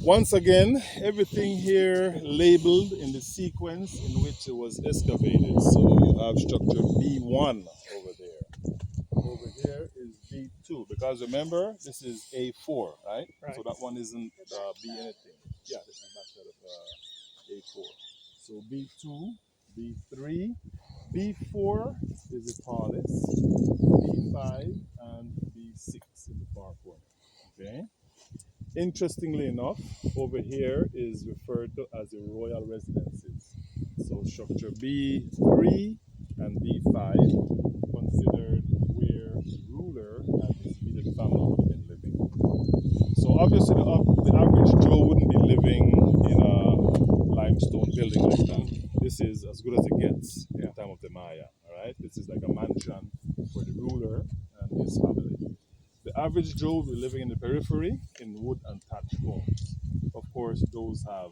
Once again, everything here labeled in the sequence in which it was excavated. So you have structure B1 over there. Over here is B2 because remember this is A4, right? Right. So that one isn't B anything. Yeah, this is backside of A4. So B2, B3, B4 is the tallest, B5 and B6 in the far corner. Okay. Interestingly enough, over here is referred to as the royal residences. So structure B3 and B5 considered where the ruler and his immediate family would have been living. So obviously the average Joe wouldn't be living in a limestone building like that. This is as good as it gets in the time of the Maya. All right, this is like a mansion for the ruler and his family. The average Joe will be living in the periphery in wood and thatched homes. Of course, those have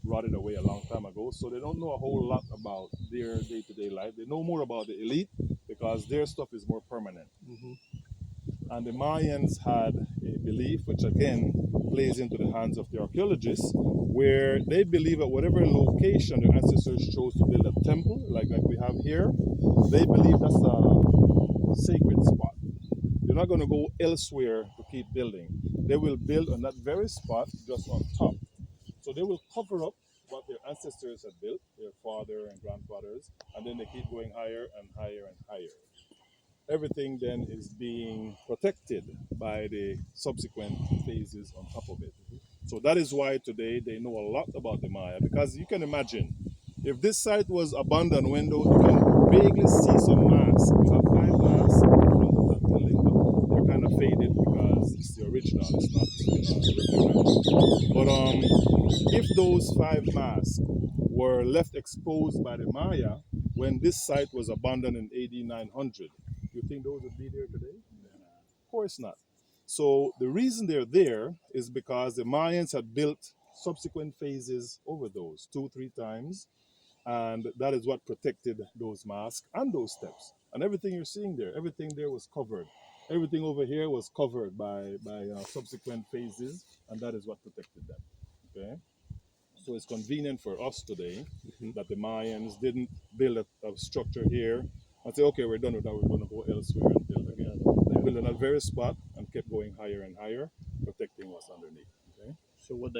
rotted away a long time ago, so they don't know a whole lot about their day-to-day life. They know more about the elite because their stuff is more permanent. Mm-hmm. And the Mayans had a belief, which again plays into the hands of the archaeologists, where they believe at whatever location their ancestors chose to build a temple, like we have here, they believe that's a sacred spot. They're not going to go elsewhere to keep building. They will build on that very spot just on top. So they will cover up what their ancestors had built, their father and grandfathers, and then they keep going higher and higher and higher. Everything then is being protected by the subsequent phases on top of it. So that is why today they know a lot about the Maya, because you can imagine if this site was abandoned window, you can vaguely see some mass. You have five mass in front of that building, but they're kind of faded because it's the original, it's not replica. But if those five masks were left exposed by the Maya when this site was abandoned in AD 900, you think those would be there today? Of course not. So the reason they're there is because the Mayans had built subsequent phases over those two, three times, and that is what protected those masks and those steps. And everything you're seeing there, everything there was covered. Everything over here was covered by subsequent phases, and that is what protected them. Okay. So it's convenient for us today that the Mayans didn't build a structure here and say, okay, we're done with that, we're going to go elsewhere and build again. They built on that very spot and kept going higher and higher, protecting what's underneath. Okay? So what they